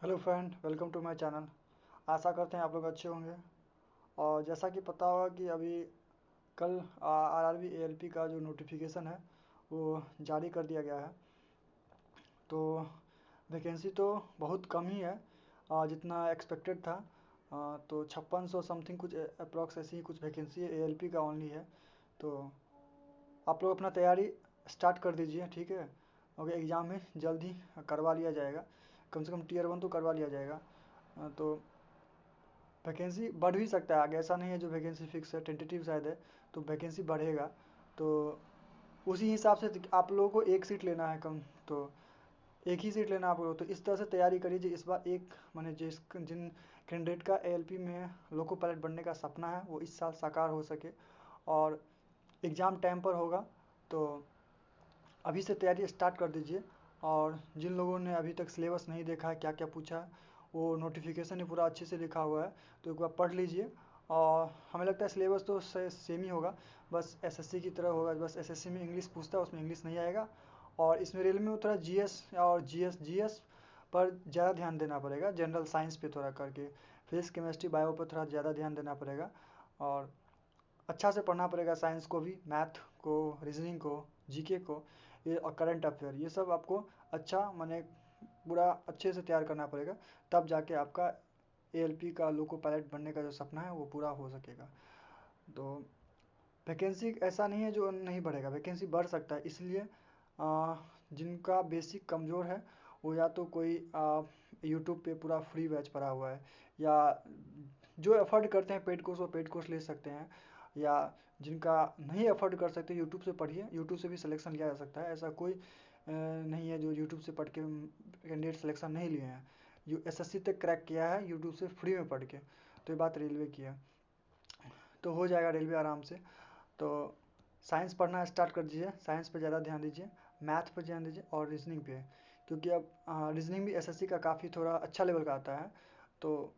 Hello friend, welcome to my channel. आशा करते हैं आप लोग अच्छे होंगे। और जैसा कि पता होगा कि अभी कल आरआरबी एएलपी का जो नोटिफिकेशन है वो जारी कर दिया गया है। तो वैकेंसी तो बहुत कम ही है, जितना एक्सपेक्टेड था। तो 5600 समथिंग कुछ अप्रॉक्स ऐसी ही कुछ वैकेंसी है, एएलपी का ओनली है। तो आप लोग अपना तैयारी स्टार्ट कर दीजिए, ठीक है। और एग्ज़ाम में जल्द ही करवा लिया जाएगा, कम से कम टीयर 1 तो करवा लिया जाएगा। तो वैकेंसी बढ़ भी सकता है आगे, ऐसा नहीं है जो वैकेंसी फिक्स है, टेंटेटिव शायद है। तो वैकेंसी बढ़ेगा, तो उसी हिसाब से आप लोगों को एक सीट लेना है कम। तो एक ही सीट लेना आप लोगों को, तो इस तरह से तैयारी करिए जी। इस बार एक माने जिन कैंडिडेट का एएलपी में लोको पायलट बनने का सपना है वो इस साल साकार हो सके। और एग्ज़ाम टाइम पर होगा, तो अभी से तैयारी स्टार्ट कर दीजिए। और जिन लोगों ने अभी तक सिलेबस नहीं देखा है, क्या क्या पूछा है, वो नोटिफिकेशन में पूरा अच्छे से लिखा हुआ है, तो एक बार पढ़ लीजिए। और हमें लगता है सिलेबस तो सेम ही होगा, बस एसएससी की तरह होगा। बस एसएससी में इंग्लिश पूछता है, उसमें इंग्लिश नहीं आएगा। और इसमें रेलवे में थोड़ा जीएस और जीएस पर ज़्यादा ध्यान देना पड़ेगा, जनरल साइंस पे थोड़ा करके, फिजिक्स केमिस्ट्री बायो पर थोड़ा ज़्यादा ध्यान देना पड़ेगा। और अच्छा से पढ़ना पड़ेगा, साइंस को भी, मैथ को, रीजनिंग को, जीके को, ये और करंट अफेयर, ये सब आपको अच्छा माने पूरा अच्छे से तैयार करना पड़ेगा। तब जाके आपका एएलपी का लोको पायलट बनने का जो सपना है वो पूरा हो सकेगा। तो वैकेंसी ऐसा नहीं है जो नहीं बढ़ेगा, वैकेंसी बढ़ सकता है। इसलिए जिनका बेसिक कमज़ोर है वो या तो कोई यूट्यूब पे पूरा फ्री बैच पढ़ा हुआ है, या जो अफोर्ड करते हैं पेड कोर्स वो पेड कोर्स ले सकते हैं। या जिनका नहीं अफोर्ड कर सकते, यूट्यूब से पढ़िए, यूट्यूब से भी सिलेक्शन लिया जा सकता है। ऐसा कोई नहीं है जो यूट्यूब से पढ़ के कैंडिडेट सिलेक्शन नहीं लिए हैं। एसएससी तक क्रैक किया है यूट्यूब से फ्री में पढ़ के। तो ये बात रेलवे की है, तो हो जाएगा रेलवे आराम से। तो साइंस पढ़ना स्टार्ट कर दीजिए, साइंस पे ज़्यादा ध्यान दीजिए, मैथ पर ध्यान दीजिए और रीजनिंग पे। क्योंकि अब रीजनिंग भी एसएससी का काफ़ी थोड़ा अच्छा लेवल का आता है। तो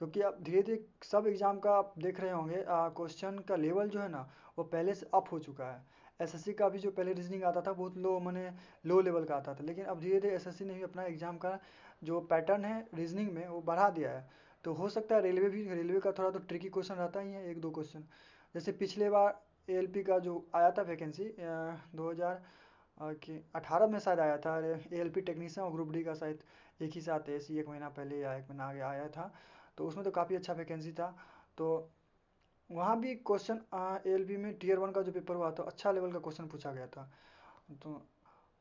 क्योंकि अब धीरे धीरे सब एग्ज़ाम का आप देख रहे होंगे, क्वेश्चन का लेवल जो है ना वो पहले से अप हो चुका है। एसएससी का भी जो पहले रीजनिंग आता था बहुत लो, माने लो लेवल का आता था, लेकिन अब धीरे धीरे एसएससी ने भी अपना एग्ज़ाम का जो पैटर्न है रीजनिंग में वो बढ़ा दिया है। तो हो सकता है रेलवे का थोड़ा तो ट्रिकी क्वेश्चन रहता ही है, एक दो क्वेश्चन। जैसे पिछले बार एएलपी का जो आया था वैकेंसी 2018 में शायद आया था, एएलपी टेक्नीशियन और ग्रुप डी का शायद एक ही साथ ऐसी एक महीना पहले या एक महीना आगे आया था। तो उसमें तो काफ़ी अच्छा वैकेंसी था। तो वहाँ भी क्वेश्चन एएलपी में टीयर 1 का जो पेपर हुआ था अच्छा लेवल का क्वेश्चन पूछा गया था। तो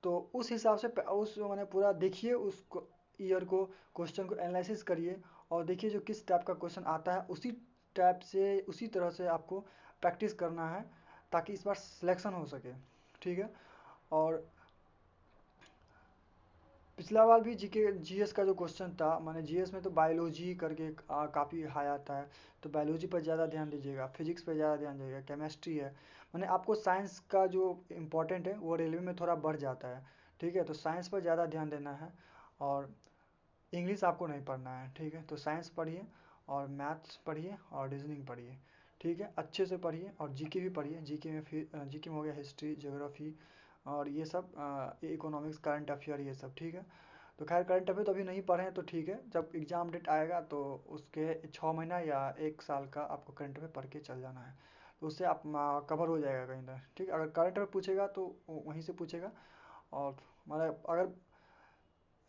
तो उस हिसाब से उस मैंने पूरा देखिए उस ईयर को, क्वेश्चन को एनालिसिस करिए और देखिए जो किस टाइप का क्वेश्चन आता है उसी टाइप से उसी तरह से आपको प्रैक्टिस करना है, ताकि इस बार सिलेक्शन हो सके, ठीक है। और पिछला बार भी जीके जीएस का जो क्वेश्चन था, माने जीएस में तो बायोलॉजी करके काफ़ी हाई आता है। तो बायोलॉजी पर ज़्यादा ध्यान दीजिएगा, फिजिक्स पर ज़्यादा ध्यान दीजिएगा, केमिस्ट्री है, माने आपको साइंस का जो इम्पोर्टेंट है वो रेलवे में थोड़ा बढ़ जाता है, ठीक है। तो साइंस पर ज़्यादा ध्यान देना है। और इंग्लिश आपको नहीं पढ़ना है, ठीक है। तो साइंस पढ़िए और मैथ्स पढ़िए और रीजनिंग पढ़िए, ठीक है। अच्छे से पढ़िए और जीके भी पढ़िए। जीके में फिर जीके में हो गया हिस्ट्री, ज्योग्राफी और ये सब, इकोनॉमिक्स, करंट अफेयर, ये सब, ठीक है। तो खैर करंट अफेयर तो अभी नहीं पढ़े हैं तो ठीक है, जब एग्ज़ाम डेट आएगा तो उसके 6 महीना या 1 साल का आपको करंट अफेयर पढ़ के चल जाना है। तो उससे आप कवर हो जाएगा कहीं ना, ठीक है। अगर करंट अफेयर पूछेगा तो वहीं से पूछेगा। और मतलब अगर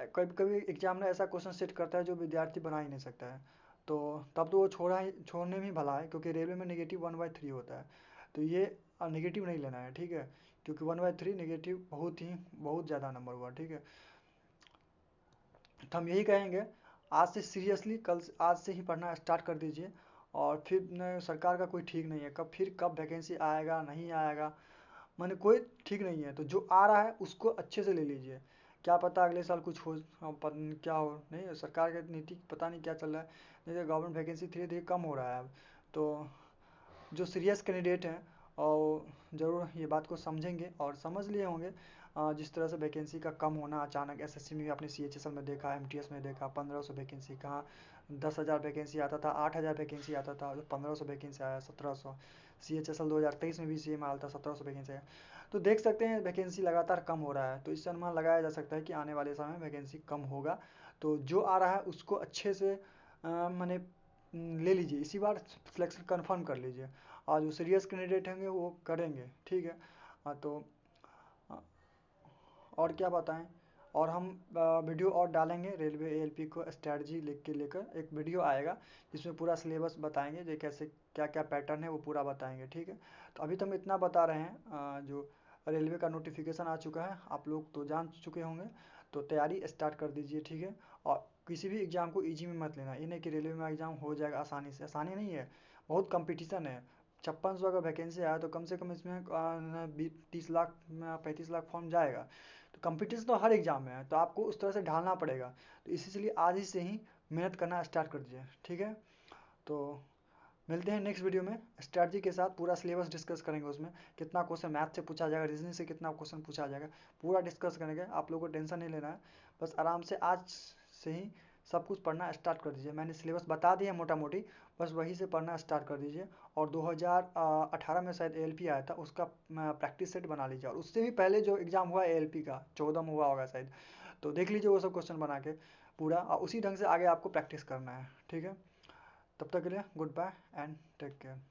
कभी कभी एग्जाम में ऐसा क्वेश्चन सेट करता है जो विद्यार्थी बना ही नहीं सकता है, तो तब तो वो छोड़ने में ही भला है, क्योंकि रेलवे में नेगेटिव 1/3 होता है। तो ये नेगेटिव नहीं लेना है, ठीक है। क्योंकि 1/3 नेगेटिव बहुत ज़्यादा नंबर हुआ, ठीक है। तो हम यही कहेंगे, आज से सीरियसली आज से ही पढ़ना स्टार्ट कर दीजिए। और फिर न, सरकार का कोई ठीक नहीं है, कब वैकेंसी आएगा नहीं आएगा, माने कोई ठीक नहीं है। तो जो आ रहा है उसको अच्छे से ले लीजिए, क्या पता अगले साल कुछ हो, क्या हो, नहीं सरकार की नीति पता नहीं क्या चल रहा है। नहीं तो गवर्नमेंट वैकेंसी धीरे धीरे कम हो रहा है अब। तो जो सीरियस कैंडिडेट हैं और ज़रूर ये बात को समझेंगे और समझ लिए होंगे। जिस तरह से वैकेंसी का कम होना अचानक, एसएससी में भी आपने सीएचएसएल में देखा, एमटीएस में देखा, 1500 वैकेंसी कहाँ 10,000 वैकेंसी आता था, 8,000 वैकेंसी आता था, जो 1500 वैकेंसी आया 1700। सीएचएसएल 2023 में भी सेम हाल था, 1700 वैकेंसी आया। तो देख सकते हैं वैकेंसी लगातार कम हो रहा है, तो इससे अनुमान लगाया जा सकता है कि आने वाले समय में वैकेंसी कम होगा। तो जो आ रहा है उसको अच्छे से मैंने ले लीजिए, इसी बार सिलेक्शन कंफर्म कर लीजिए, और जो सीरियस कैंडिडेट होंगे वो करेंगे, ठीक है। तो और क्या बताएं, और हम वीडियो और डालेंगे रेलवे एएलपी को स्ट्रैटेजी लिख के लेकर, एक वीडियो आएगा जिसमें पूरा सिलेबस बताएंगे, जो कैसे क्या क्या पैटर्न है वो पूरा बताएंगे, ठीक है। तो अभी तो हम इतना बता रहे हैं, जो रेलवे का नोटिफिकेशन आ चुका है, आप लोग तो जान चुके होंगे, तो तैयारी स्टार्ट कर दीजिए, ठीक है। और किसी भी एग्ज़ाम को ईजी में मत लेना, ये नहीं कि रेलवे में एग्ज़ाम हो जाएगा आसानी से, आसानी नहीं है, बहुत कंपटीशन है। 5600 अगर वैकेंसी आया तो कम से कम इसमें 30 लाख 35 लाख फॉर्म जाएगा, तो कंपटीशन तो हर एग्जाम में है, तो आपको उस तरह से ढालना पड़ेगा, तो इसीलिए आज ही से ही मेहनत करना स्टार्ट कर दीजिए, ठीक है। तो मिलते हैं नेक्स्ट वीडियो में स्ट्रैटेजी के साथ, पूरा सिलेबस डिस्कस करेंगे, उसमें कितना क्वेश्चन मैथ से पूछा जाएगा, रीजनिंग से कितना क्वेश्चन पूछा जाएगा, पूरा डिस्कस करेंगे। आप लोगों को टेंशन नहीं लेना है, बस आराम से आज से ही सब कुछ पढ़ना स्टार्ट कर दीजिए। मैंने सिलेबस बता दिया मोटा मोटी, बस वही से पढ़ना स्टार्ट कर दीजिए। और 2018 में शायद एएलपी आया था, उसका प्रैक्टिस सेट बना लीजिए, और उससे भी पहले जो एग्ज़ाम हुआ एएलपी का 14 में हुआ होगा शायद, तो देख लीजिए वो सब क्वेश्चन बना के पूरा, और उसी ढंग से आगे आपको प्रैक्टिस करना है, ठीक है। तब तक के लिए goodbye and take care.